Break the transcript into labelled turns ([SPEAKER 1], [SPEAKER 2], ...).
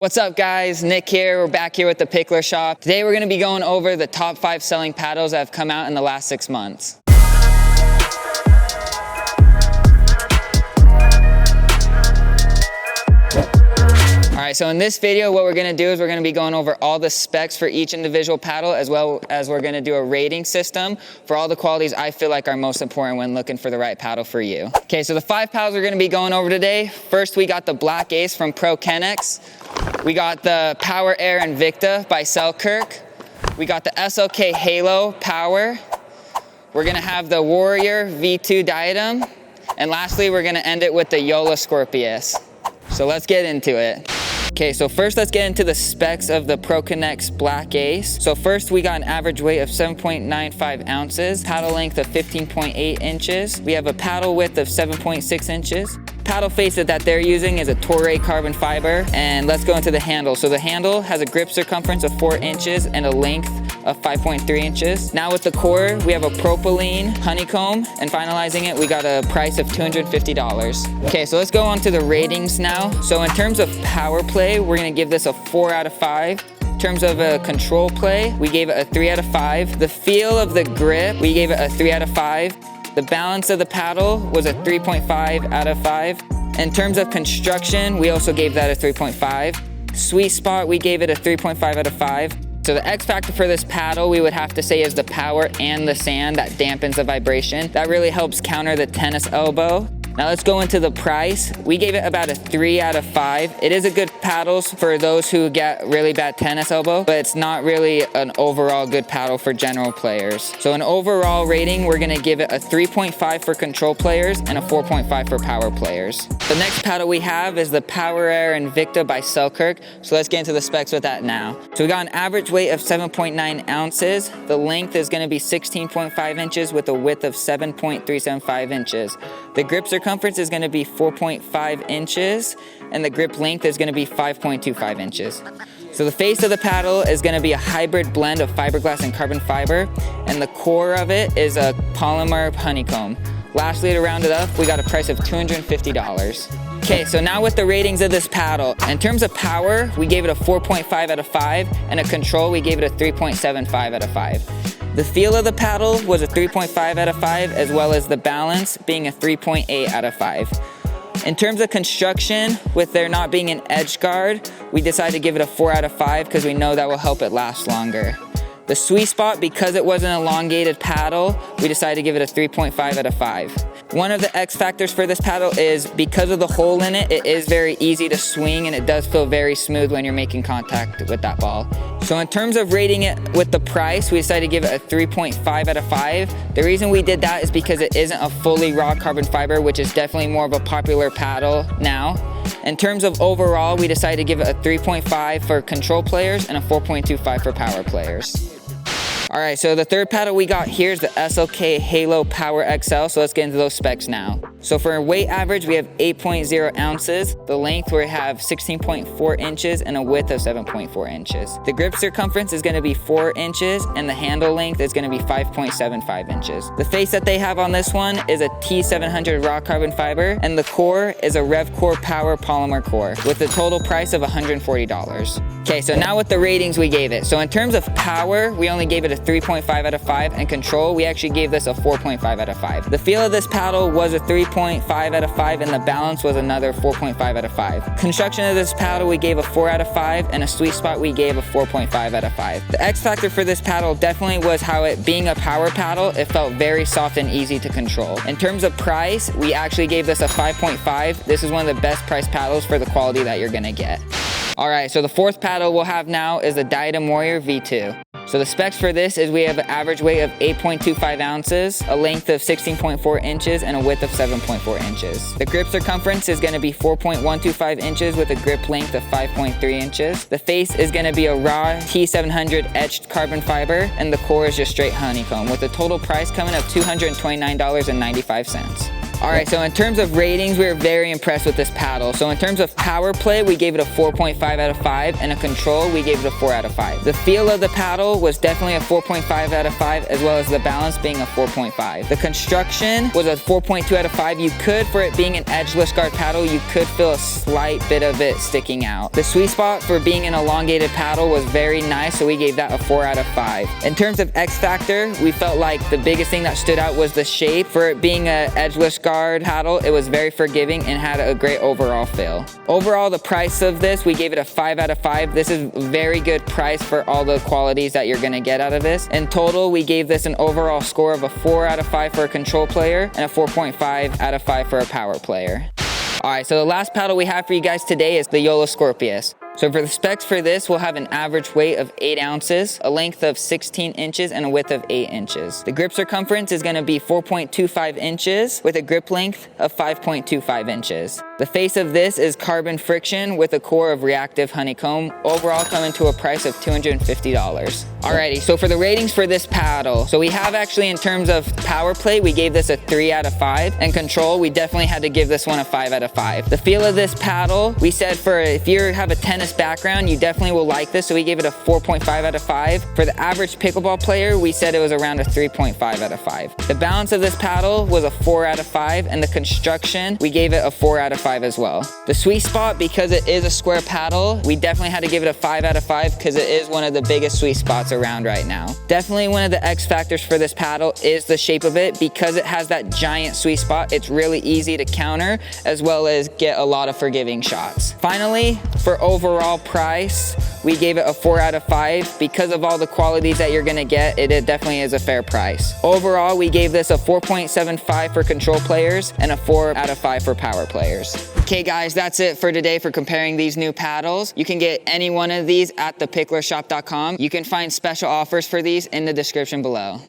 [SPEAKER 1] What's up guys, Nick here. We're back here with the Picklr shop. Today we're gonna be going over the top 5 selling paddles that have come out in the last 6 months. Alright, so in this video what we're gonna do is we're gonna be going over all the specs for each individual paddle, as well as we're gonna do a rating system for all the qualities I feel like are most important when looking for the right paddle for you. Okay, so the 5 paddles we're gonna be going over today. First we got the Black Ace from Pro Kennex. We got the Power Air Invicta by SLK. We got the SLK Halo Power. We're gonna have the Warrior V2 diadem. And lastly, we're gonna end it with the YOLO Scorpius. So let's get into it. Okay, so first let's get into the specs of the Pro Kennex Black Ace. So first we got an average weight of 7.95 ounces, paddle length of 15.8 inches. We have a paddle width of 7.6 inches. Paddle face that they're using is a Toray carbon fiber. And let's go into the handle. So the handle has a grip circumference of 4 inches and a length of 5.3 inches. Now with the core, we have a propylene honeycomb, and finalizing it, we got a price of $250. Okay, so let's go on to the ratings now. So in terms of power play, we're gonna give this a 4 out of 5. In terms of a control play, we gave it a 3 out of 5. The feel of the grip, we gave it a 3 out of 5. The balance of the paddle was a 3.5 out of 5. In terms of construction, we also gave that a 3.5. Sweet spot, we gave it a 3.5 out of 5. So the X factor for this paddle, we would have to say, is the power and the sand that dampens the vibration. That really helps counter the tennis elbow. Now let's go into the price. We gave it about a 3 out of 5. It is a good paddle for those who get really bad tennis elbow, but it's not really an overall good paddle for general players. So an overall rating, we're gonna give it a 3.5 for control players and a 4.5 for power players. The next paddle we have is the Power Air Invicta by SLK. So let's get into the specs with that now. So we got an average weight of 7.9 ounces. The length is gonna be 16.5 inches with a width of 7.375 inches. The grip circumference is going to be 4.5 inches, and the grip length is going to be 5.25 inches. So the face of the paddle is going to be a hybrid blend of fiberglass and carbon fiber, and the core of it is a polymer honeycomb. Lastly, to round it up, we got a price of $250. Okay, so now with the ratings of this paddle, in terms of power, we gave it a 4.5 out of 5, and a control, we gave it a 3.75 out of 5. The feel of the paddle was a 3.5 out of 5, as well as the balance being a 3.8 out of 5. In terms of construction, with there not being an edge guard, we decided to give it a 4 out of 5 because we know that will help it last longer. The sweet spot, because it was an elongated paddle, we decided to give it a 3.5 out of 5. One of the X factors for this paddle is because of the hole in it, it is very easy to swing, and it does feel very smooth when you're making contact with that ball. So in terms of rating it with the price, we decided to give it a 3.5 out of 5. The reason we did that is because it isn't a fully raw carbon fiber, which is definitely more of a popular paddle now. In terms of overall, we decided to give it a 3.5 for control players and a 4.25 for power players. All right, so the third paddle we got here is the SLK Halo Power XL, so let's get into those specs now. So for a weight average, we have 8.0 ounces. The length, we have 16.4 inches and a width of 7.4 inches. The grip circumference is gonna be 4 inches, and the handle length is gonna be 5.75 inches. The face that they have on this one is a T700 raw carbon fiber, and the core is a Rev-Core Power Polymer core with a total price of $140. Okay, so now with the ratings we gave it. So in terms of power, we only gave it a 3.5 out of 5, and control, we actually gave this a 4.5 out of 5. The feel of this paddle was a 3.5 out of 5, and the balance was another 4.5 out of 5. Construction of this paddle, we gave a 4 out of 5, and a sweet spot, we gave a 4.5 out of 5. The X factor for this paddle definitely was how it, being a power paddle, it felt very soft and easy to control. In terms of price, we actually gave this a 5.5. This is one of the best price paddles for the quality that you're gonna get. All right, so the fourth paddle we'll have now is the Diablo Warrior V2. So the specs for this is we have an average weight of 8.25 ounces, a length of 16.4 inches, and a width of 7.4 inches. The grip circumference is going to be 4.125 inches with a grip length of 5.3 inches. The face is going to be a raw T700 etched carbon fiber, and the core is just straight honeycomb with a total price coming of $229.95. All right, so in terms of ratings, we were very impressed with this paddle. So in terms of power play, we gave it a 4.5 out of 5, and a control, we gave it a 4 out of 5. The feel of the paddle was definitely a 4.5 out of 5, as well as the balance being a 4.5. The construction was a 4.2 out of 5. You could, for it being an edgeless guard paddle, you could feel a slight bit of it sticking out. The sweet spot for being an elongated paddle was very nice, so we gave that a 4 out of 5. In terms of X factor, we felt like the biggest thing that stood out was the shape. For it being an edgeless guard paddle, it was very forgiving and had a great overall feel. Overall, the price of this, we gave it a 5 out of 5. This is a very good price for all the qualities that you're gonna get out of this. In total, we gave this an overall score of a 4 out of 5 for a control player and a 4.5 out of 5 for a power player. All right, so the last paddle we have for you guys today is the YOLO Scorpius. So for the specs for this, we'll have an average weight of 8 ounces, a length of 16 inches, and a width of 8 inches. The grip circumference is gonna be 4.25 inches with a grip length of 5.25 inches. The face of this is carbon friction with a core of reactive honeycomb, overall coming to a price of $250. Alrighty, so for the ratings for this paddle, so we have actually in terms of power play, we gave this a 3 out of 5, and control, we definitely had to give this one a 5 out of 5. The feel of this paddle, we said for if you have a tennis background, you definitely will like this, so we gave it a 4.5 out of 5. For the average pickleball player, we said it was around a 3.5 out of 5. The balance of this paddle was a 4 out of 5, and the construction, we gave it a 4 out of 5 as well. The sweet spot, because it is a square paddle, we definitely had to give it a 5 out of 5 because it is one of the biggest sweet spots around right now. Definitely one of the X factors for this paddle is the shape of it. Because it has that giant sweet spot, it's really easy to counter as well as get a lot of forgiving shots. Finally, for overall price, we gave it a 4 out of 5. Because of all the qualities that you're gonna get, it definitely is a fair price. Overall, we gave this a 4.75 for control players and a 4 out of 5 for power players. Okay guys, that's it for today for comparing these new paddles. You can get any one of these at thepicklrshop.com. You can find special offers for these in the description below.